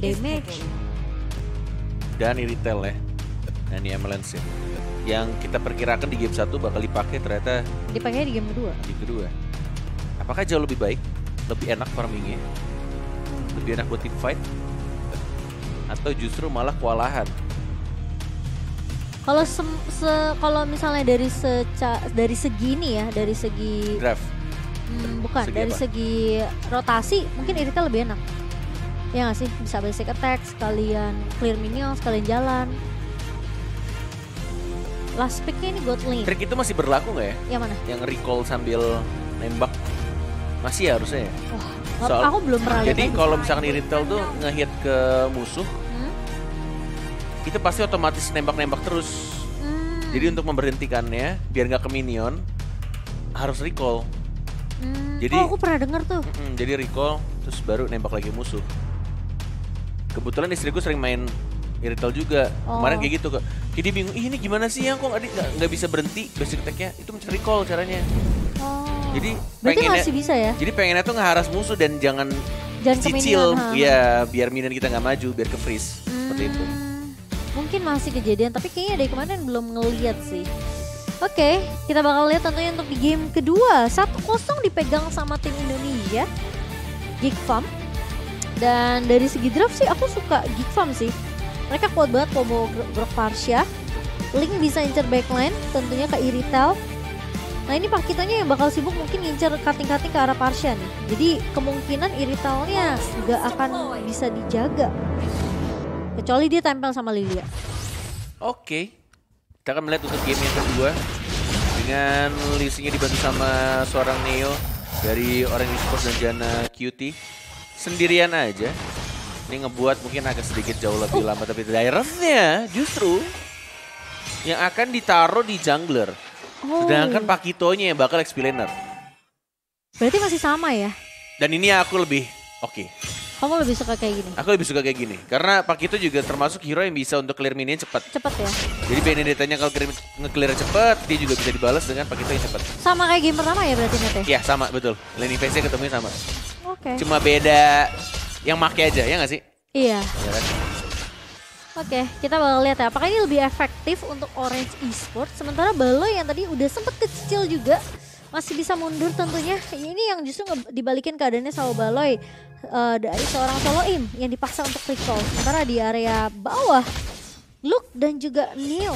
damage. Dan Iritel ya. Dan Emelence ya. Yang kita perkirakan di game 1 bakal dipakai ternyata Dipakai di game kedua. di kedua. Apakah jauh lebih baik? Lebih enak farmingnya? Lebih enak buat team fight? Atau justru malah kewalahan? Kalau kalau misalnya dari segi ini ya, dari segi Draft? bukan, Segi dari apa? segi rotasi mungkin Irithel lebih enak. Ya nggak sih, bisa basic attack, sekalian clear minion, sekalian jalan. Last picknya ini Godling. Trik itu masih berlaku nggak ya? Yang mana? Yang recall sambil nembak? Masih ya harusnya ya? Wah, aku belum pernah lihat. Jadi lagi. kalau misalkan Iritel tuh ngehit ke musuh, itu pasti otomatis nembak-nembak terus. Jadi untuk memberhentikannya, biar nggak ke minion, harus recall. Jadi aku pernah dengar tuh. Jadi recall, terus baru nembak lagi musuh. Kebetulan istriku sering main Iritel juga. Kemarin kayak gitu kok. Jadi bingung, ini gimana sih yang kok nggak bisa berhenti basic attack-nya? Itu mencari recall caranya. Jadi berarti masih bisa ya? Jadi pengennya tuh ngeharas musuh dan jangan ke cicil. minion, Iya, biar minion kita nggak maju, biar ke freeze. Seperti itu. Mungkin masih kejadian, tapi kayaknya dari kemarin belum ngeliat sih. Oke, kita bakal lihat tentunya untuk di game kedua. 1-0 dipegang sama tim Indonesia, Geek Farm. Dan dari segi draft sih aku suka Geek Farm sih. Mereka kuat banget combo Grok Parsha. Link bisa incer backline, tentunya ke Iritel. Nah ini Pakitonya yang bakal sibuk mungkin ngincer cutting-cutting ke arah Parsha nih. Jadi kemungkinan Iritelnya juga akan bisa dijaga. Kecuali dia tempel sama Lilia. Oke. Kita akan melihat untuk game yang kedua. Dengan Lisinya dibantu sama seorang Neo dari Orange Esports dan Jana QT. Sendirian aja. Ini ngebuat mungkin agak sedikit jauh lebih lama. Tapi Direct-nya justru yang akan ditaruh di jungler. Sedangkan Pakitonya yang bakal XP laner. Berarti masih sama ya? Dan ini aku lebih oke. Kamu lebih suka kayak gini? Aku lebih suka kayak gini. Karena Pakito juga termasuk hero yang bisa untuk clear minion cepat. Cepat ya? Jadi Benedetta-nya kalau nge-clear cepat, dia juga bisa dibalas dengan Pakito yang cepat. Sama kayak game pertama ya berarti Net ya? Iya sama, betul. Laning phase-nya ketemunya sama. Oke. Cuma beda yang make aja, ya nggak sih? Iya. Ya kan? Oke, kita bakal lihat ya. Apakah ini lebih efektif untuk Orange Esports? Sementara Baloy yang tadi udah sempet kecil juga masih bisa mundur tentunya. Ini yang justru dibalikin keadaannya sama Baloy. Dari seorang solo aim yang dipaksa untuk recall. Sementara di area bawah, Luke dan juga Neo.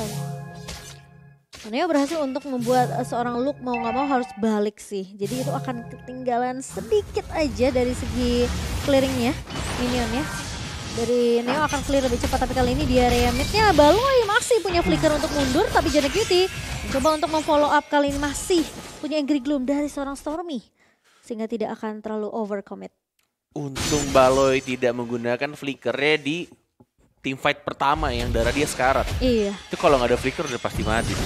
Neo berhasil untuk membuat seorang Luke mau nggak mau harus balik sih. Jadi itu akan ketinggalan sedikit aja dari segi clearingnya, minionnya. Dari Neo akan clear lebih cepat, tapi kali ini di area midnya Baloy masih punya flicker untuk mundur. Tapi Jana Cutie coba untuk memfollow up, kali ini masih punya Angry Gloom dari seorang Stormy. Sehingga tidak akan terlalu overcommit. Untung Baloy tidak menggunakan flickernya di team fight pertama yang darah dia sekarat. Iya. Itu kalau nggak ada flicker udah pasti mati.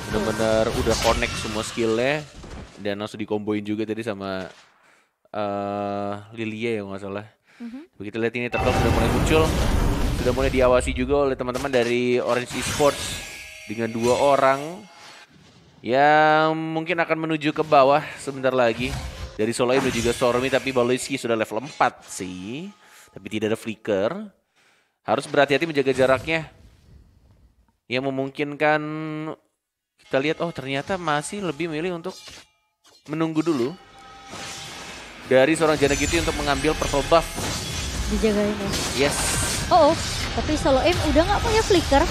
Bener-bener udah connect semua skillnya dan langsung dikomboin juga tadi sama Lilia ya nggak salah. Begitu lihat ini Turtle sudah mulai muncul, sudah mulai diawasi juga oleh teman-teman dari Orange Esports dengan 2 orang yang mungkin akan menuju ke bawah sebentar lagi. Dari Solo Aim dan juga Stormy, tapi Baloyski sudah level 4 sih. Tapi tidak ada flicker. Harus berhati-hati menjaga jaraknya. Yang memungkinkan kita lihat, oh ternyata masih lebih milih untuk menunggu dulu. Dari seorang Jana Cutie untuk mengambil purple buff. Dijagain ya. Yes. Tapi Solo Aim udah nggak punya flicker.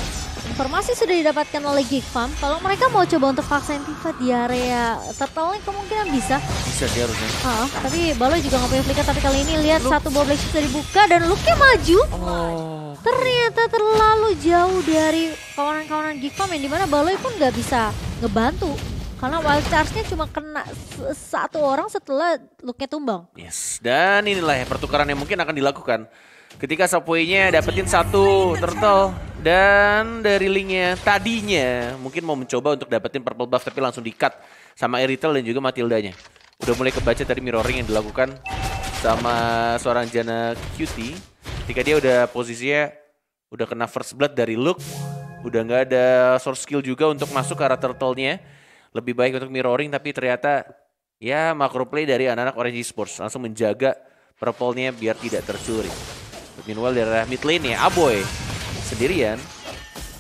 Informasi sudah didapatkan oleh Geek Farm. Kalau mereka mau coba untuk paksain pivot di area turtle kemungkinan bisa. Bisa sih harusnya. Tapi Baloy juga nggak punya flicker. Tapi kali ini lihat satu ball black sudah dibuka dan Luke-nya maju. Ternyata terlalu jauh dari kawanan-kawanan Geek Farm yang dimana Baloy pun nggak bisa ngebantu. Karena wild charge-nya cuma kena satu orang setelah Luke-nya tumbang. Yes, dan inilah ya pertukaran yang mungkin akan dilakukan. Ketika Subway-nya dapetin satu turtle dan dari Link-nya tadinya mungkin mau mencoba untuk dapetin purple buff tapi langsung di-cut sama Iritel dan juga Matildanya. Udah mulai kebaca tadi mirroring yang dilakukan sama seorang Jana Cutie. Ketika dia udah posisinya udah kena first blood dari Luke, udah nggak ada source skill juga untuk masuk ke arah turtle-nya. Lebih baik untuk mirroring tapi ternyata ya macro play dari anak-anak Orange Esports langsung menjaga purple-nya biar tidak tercuri. Meanwhile dari arah mid lane ya, Aboy sendirian.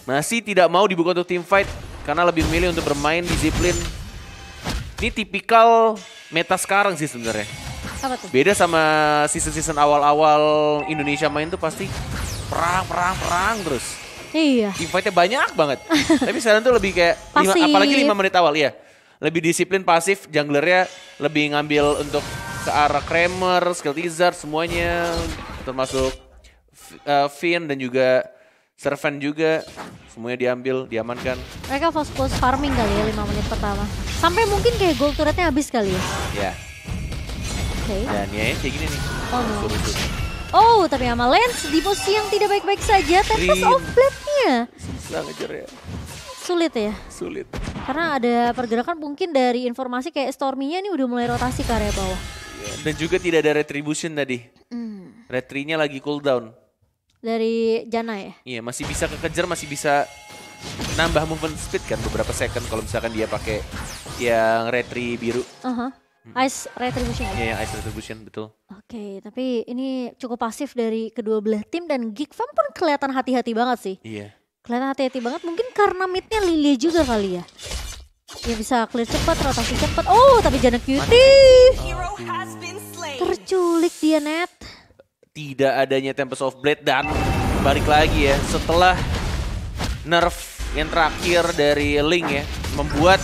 Masih tidak mau dibuka untuk team fight karena lebih memilih untuk bermain di zipline. Ini tipikal meta sekarang sih sebenarnya. Apa tuh? Beda sama season-season awal-awal Indonesia main tuh pasti perang terus. Iya. Team fight-nya banyak banget. Tapi sekarang tuh lebih kayak apalagi 5 menit awal ya. Lebih disiplin pasif, junglernya lebih ngambil untuk ke arah Kramer, skill teaser semuanya termasuk Finn dan juga Servant juga semuanya diambil, diamankan. Mereka fokus farming kali ya 5 menit pertama. Sampai mungkin kayak gold turretnya habis kali ya. Ya. Oke. Dan ya kayak gini nih. Oh no. Oh, tapi sama Lance di posisi yang tidak baik-baik saja. Tempest of Blade-nya. Susah ngejar ya. Sulit ya? Sulit. Karena ada pergerakan mungkin dari informasi kayak Stormy-nya ini udah mulai rotasi ke area bawah. Ya, dan juga tidak ada retribution tadi. Retri-nya lagi cooldown. Dari Jana ya? Iya, masih bisa kekejar, masih bisa nambah movement speed kan beberapa second kalau misalkan dia pakai yang retri biru. Ice Retribution. Iya, yang Ice Retribution, betul. Oke, tapi ini cukup pasif dari kedua belah tim dan Geek Fam pun kelihatan hati-hati banget sih. Iya. Kelihatan hati-hati banget, mungkin karena midnya Lilia juga kali ya. Ya bisa clear cepat, rotasi cepat. Oh, tapi Jana Cutie. Terculik dia net. Tidak adanya Tempest of Blade dan balik lagi ya setelah nerf yang terakhir dari Link ya membuat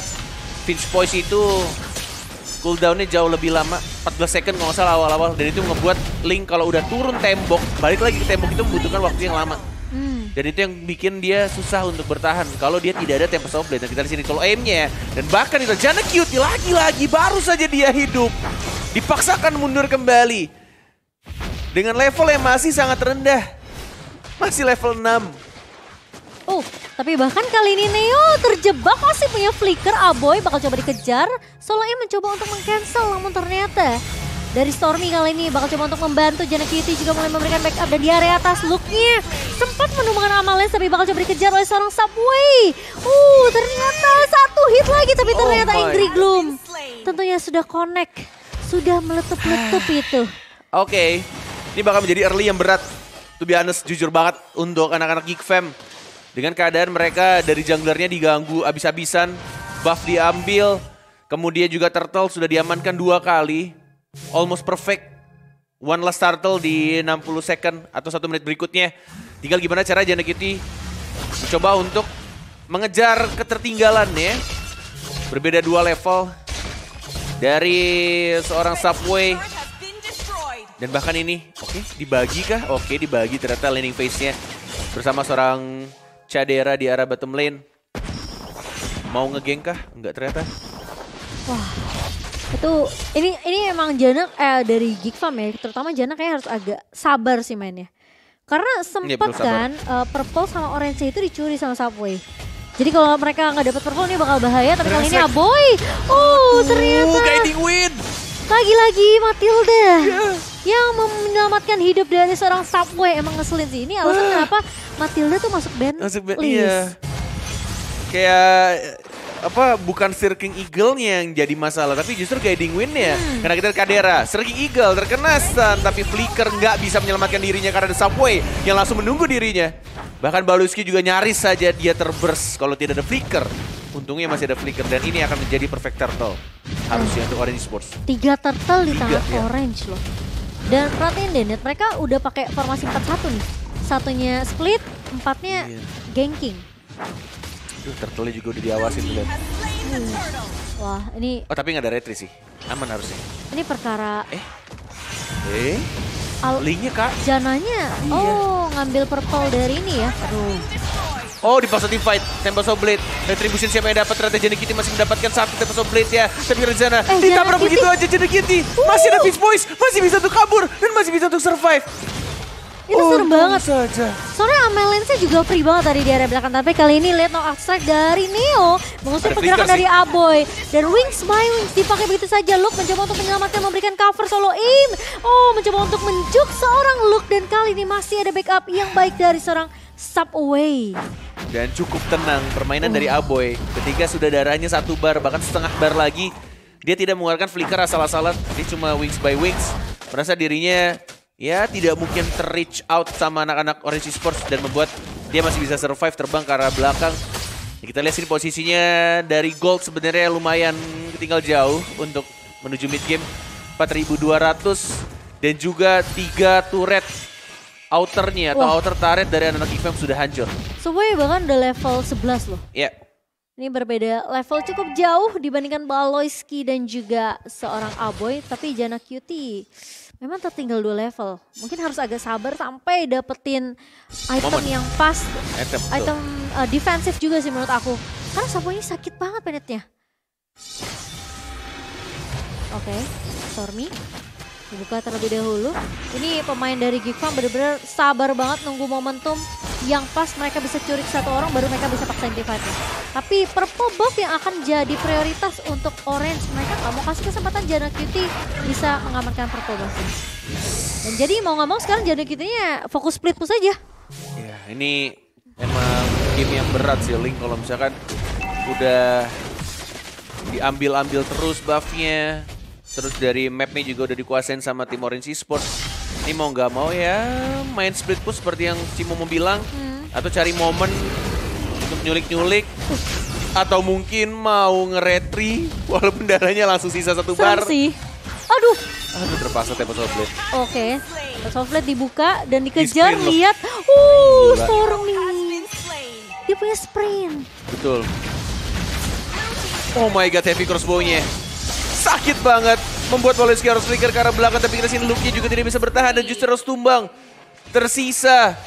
Finch Poise itu cooldownnya jauh lebih lama 14 second kalau nggak salah awal-awal dan itu ngebuat Link kalau udah turun tembok balik lagi ke tembok itu membutuhkan waktu yang lama dan itu yang bikin dia susah untuk bertahan kalau dia tidak ada Tempest of Blade. Nah kita di sini kalau aimnya dan bahkan itu Jana Cutie lagi-lagi baru saja dia hidup dipaksakan mundur kembali. Dengan level yang masih sangat rendah. Masih level 6. Oh, tapi bahkan kali ini Neo terjebak masih punya flicker. Aboy bakal coba dikejar. Solo-nya mencoba untuk meng-cancel namun ternyata dari Stormy kali ini bakal coba untuk membantu. Jana Cutie juga mulai memberikan backup dan di area atas Look-nya sempat menumbangkan Amalens tapi bakal coba dikejar oleh seorang Subway. Ternyata satu hit lagi tapi ternyata Angry Gloom tentunya sudah connect. Sudah meletup-letup itu. Oke. Ini bakal menjadi early yang berat. To be honest, jujur banget untuk anak-anak Geek Fam. Dengan keadaan mereka dari junglernya diganggu abis-abisan. Buff diambil. Kemudian juga Turtle sudah diamankan 2 kali. Almost perfect. One last Turtle di 60 second atau 1 menit berikutnya. Tinggal gimana cara Jana Cutie mencoba untuk mengejar ketertinggalan ya. Berbeda 2 level. Dari seorang Subway. Dan bahkan ini, dibagi kah? Oke, dibagi ternyata laning phase-nya. Bersama seorang Chadera di arah bottom lane. Mau ngegeng kah? Enggak ternyata. Wah, itu ini emang Jana dari Geek Fam ya. Terutama Jana kayak harus agak sabar sih mainnya. Karena sempat kan purple sama orange itu dicuri sama Subway. Jadi kalau mereka nggak dapat purple ini bakal bahaya. Tapi kali ini Aboy, ternyata guiding win. Lagi-lagi Matilda yang menyelamatkan hidup dari seorang Subway. Emang ngeselin sih. Ini alasan kenapa Matilda tuh masuk ban list. Iya. Kayak bukan Sirking Eagle-nya yang jadi masalah, tapi justru guiding win-nya. Karena kita Kadera, Sirking Eagle terkena stun, tapi Flicker nggak bisa menyelamatkan dirinya karena ada Subway yang langsung menunggu dirinya. Bahkan Baluski juga nyaris saja dia terburst kalau tidak ada Flicker. Untungnya masih ada Flicker dan ini akan menjadi perfect turtle. Harusnya untuk Orange Sports. 3 turtle di tangan Orange loh. Dan perhatiin deh, mereka udah pakai formasi 4-1 nih. Satunya split, 4-nya ganking. Turtle juga udah diawasin tuh lihat. Wah, ini tapi nggak ada retri sih. Aman harusnya. Ini perkara Linknya kak. Jananya ngambil purple dari ini ya. Di positive fight, Tempest of Blade. Retribution siapa yang dapat? Ternyata Jana Cutie masih mendapatkan 1 Tempest of Blade ya. Tapi rencana ditabrak begitu aja Jana Cutie. Masih ada Finch Poise, masih bisa untuk kabur dan masih bisa untuk survive. Itu serem banget. Soalnya Amalensnya juga free banget tadi di area belakang. Tapi kali ini lihat no strike dari Neo. Mengusir pergerakan dari Aboy. Dan Wings by Wings dipakai begitu saja. Luke mencoba untuk menyelamatkan, memberikan cover solo aim. Mencoba untuk menjuk seorang Luke. Dan kali ini masih ada backup yang baik dari seorang Subway. Dan cukup tenang permainan dari Aboy. Ketika sudah darahnya 1 bar, bahkan setengah bar lagi. Dia tidak mengeluarkan flicker asal-asalan. Dia cuma Wings by Wings. Merasa dirinya ya tidak mungkin ter-reach out sama anak-anak Orange Esports dan membuat dia masih bisa survive terbang ke arah belakang. Ya, kita lihat sini posisinya dari Gold sebenarnya lumayan tinggal jauh untuk menuju mid game. 4.200 dan juga 3 turret outernya atau outer turret dari anak-anak Geek Fam sudah hancur. Semuanya bahkan udah level 11 loh. Ya. Ini berbeda level cukup jauh dibandingkan Baloyski dan juga seorang Aboy. Tapi Janna Cutie memang tertinggal 2 level. Mungkin harus agak sabar sampai dapetin item yang pas. Item defensif juga sih menurut aku. Karena Sapo ini sakit banget penetnya. Oke, Stormy dibuka terlebih dahulu. Ini pemain dari Geek Fam benar-benar sabar banget nunggu momentum yang pas mereka bisa curi satu orang baru mereka bisa paksain divide-nya. Tapi purple buff yang akan jadi prioritas untuk Orange. Mereka nggak mau kasih kesempatan Janna Cutie bisa mengamankan purple buff. Dan jadi mau nggak mau sekarang Janna Cutie-nya fokus split push aja. Ya ini emang game yang berat sih Link kalau misalkan udah diambil-ambil terus buff-nya. Terus dari map-nya juga udah dikuasain sama tim Orange Esports. Ini mau nggak mau ya main split push seperti yang Cimo mau bilang. Atau cari momen untuk nyulik-nyulik. Atau mungkin mau nge-retry walaupun darahnya langsung sisa 1 bar. Sih. Aduh terpaksa Tempest of Blade. Oke, Tempest of Blade dibuka dan dikejar. Lihat. Stormy. Dia punya sprint. Betul. Oh my god, heavy crossbow-nya. Sakit banget, membuat Baloyski harus flicker ke arah belakang, tapi kita sini Luke-nya juga tidak bisa bertahan dan justru harus tumbang. Tersisa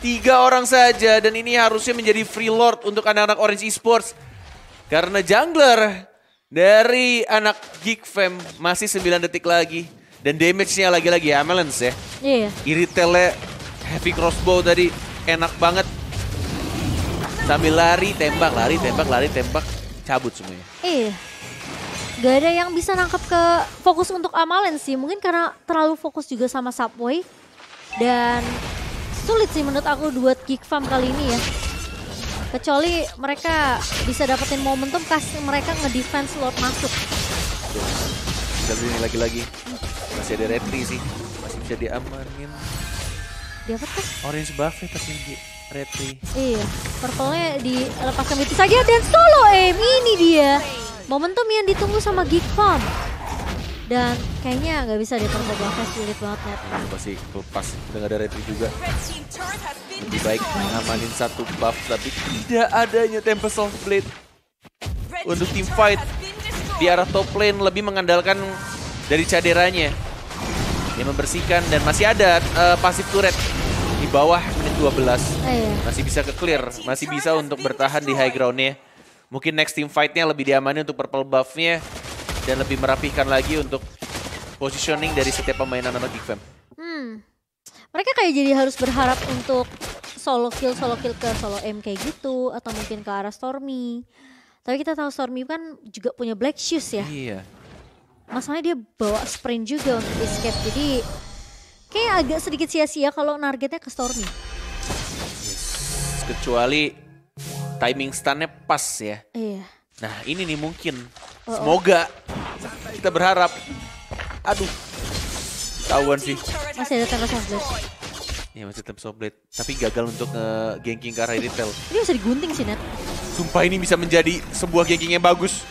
3 orang saja dan ini harusnya menjadi free lord untuk anak-anak Orange Esports. Karena jungler dari anak Geek Fam masih 9 detik lagi. Dan damage-nya lagi-lagi Amelance ya. Iya. Irritele heavy crossbow tadi enak banget. Sambil lari, tembak, cabut semuanya. Iya. Gak ada yang bisa nangkep ke fokus untuk Amalen sih. Mungkin karena terlalu fokus juga sama Subway. Dan sulit sih menurut aku buat Geek Fam kali ini ya. Kecuali mereka bisa dapetin momentum kasih mereka ngedefense Lord masuk. Kita ini lagi-lagi. Masih ada retry sih. Masih bisa diamanin. Dia apa tuh? Orange buff ya tapi di retry. Iya. Purple-nya dilepaskan begitu saja dan solo aim. Ini dia. Momentum yang ditunggu sama Geek Fam. Dan kayaknya nggak bisa deh purple buff-nya sulit banget net. Pasti lepas, udah nggak ada retry juga. Lebih baik ngamanin 1 buff tapi tidak adanya Tempest of Blade. Untuk team fight di arah top lane lebih mengandalkan dari caderanya. Dia membersihkan dan masih ada pasif turret di bawah menit 12. Masih bisa ke clear, masih bisa untuk bertahan di high ground-nya. Mungkin next team fight-nya lebih diamani untuk purple buff-nya dan lebih merapihkan lagi untuk positioning dari setiap pemain anak Geek Fam. Mereka kayak jadi harus berharap untuk solo kill ke solo aim kayak gitu atau mungkin ke arah Stormy. Tapi kita tahu Stormy kan juga punya black shoes ya. Iya. Masalahnya dia bawa sprint juga untuk escape. Jadi kayak agak sedikit sia-sia kalau targetnya ke Stormy. Kecuali timing stun-nya pas ya. Iya. Nah ini nih mungkin. Semoga. Kita berharap. Aduh. Tahuan sih. Masih ada Tempest of Blade. Iya masih Tempest of Blade. Tapi gagal untuk ganking ke arah Irritel. Ini bisa digunting sih Net. Sumpah ini bisa menjadi sebuah ganking yang bagus.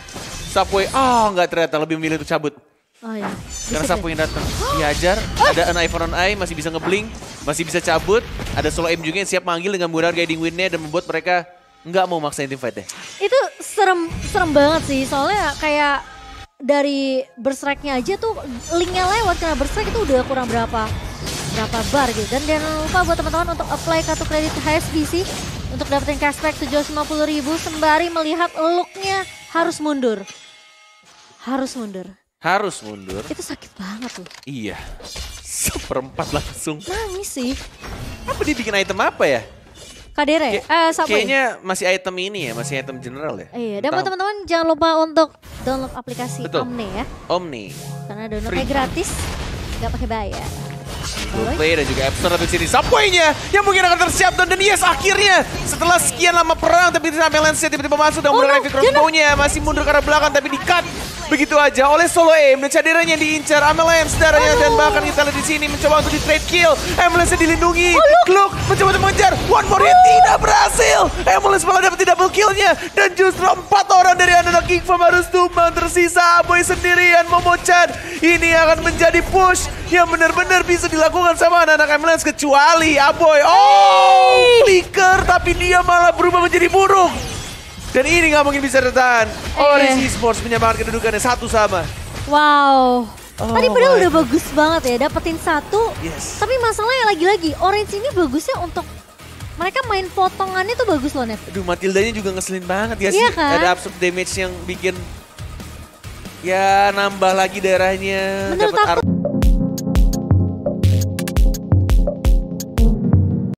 Subway, nggak ternyata lebih memilih untuk cabut. Oh iya. Karena Subway yang datang. Dihajar. Ada an eye for an eye. Masih bisa ngeblink. Masih bisa cabut. Ada solo aim juga yang siap manggil dengan menggunakan guiding wind-nya. Dan membuat mereka nggak mau maksain team fight deh. Itu serem banget sih, soalnya kayak dari berstrike-nya aja tuh linknya lewat karena berstrike itu udah kurang berapa bar gitu. Dan jangan lupa buat teman-teman untuk apply kartu kredit HSBC untuk dapetin cashback 750.000 sembari melihat look-nya harus mundur. Itu sakit banget tuh. Iya. 1/4 langsung. Nangis sih. Apa dia bikin item apa ya? Kadere, kayaknya masih item ini ya, masih item general ya. Iya, dan buat teman-teman jangan lupa untuk download aplikasi Omni ya. Omni. Karena downloadnya gratis, nggak pakai bayar. Google Play dan juga App Store di sini. Subway-nya yang mungkin akan tersiapkan dan yes akhirnya setelah sekian lama perang tapi sampai Lance tiba-tiba masuk dan menggunakan crossbow-nya masih mundur ke arah belakang tapi di-cut begitu aja oleh Solo Aim dan cadirannya diincar Amelance darahnya dan bahkan kita lihat di sini mencoba untuk di trade kill. Amelance dilindungi. Kluk mencoba untuk mengejar. One more yang tidak berhasil. Amelance malah dapat double killnya dan justru 4 orang dari anak King Farm harus tumbang. Tersisa Aboy sendirian Momochan. Ini akan menjadi push yang benar-benar bisa dilakukan sama anak-anak Amelance kecuali Aboy. Oh, flicker tapi dia malah berubah menjadi burung. Dan ini nggak mungkin bisa bertahan. Orange Esports menyamakan kedudukannya 1 sama. Wow. Tadi padahal udah bagus banget ya, dapetin 1. Yes. Tapi masalahnya lagi-lagi, Orange ini bagusnya untuk mereka main potongannya tuh bagus loh, Net. Aduh, Matildanya juga ngeselin banget ya sih. Iya kan? Ada absorb damage yang bikin ya nambah lagi darahnya. Menurut dapat aku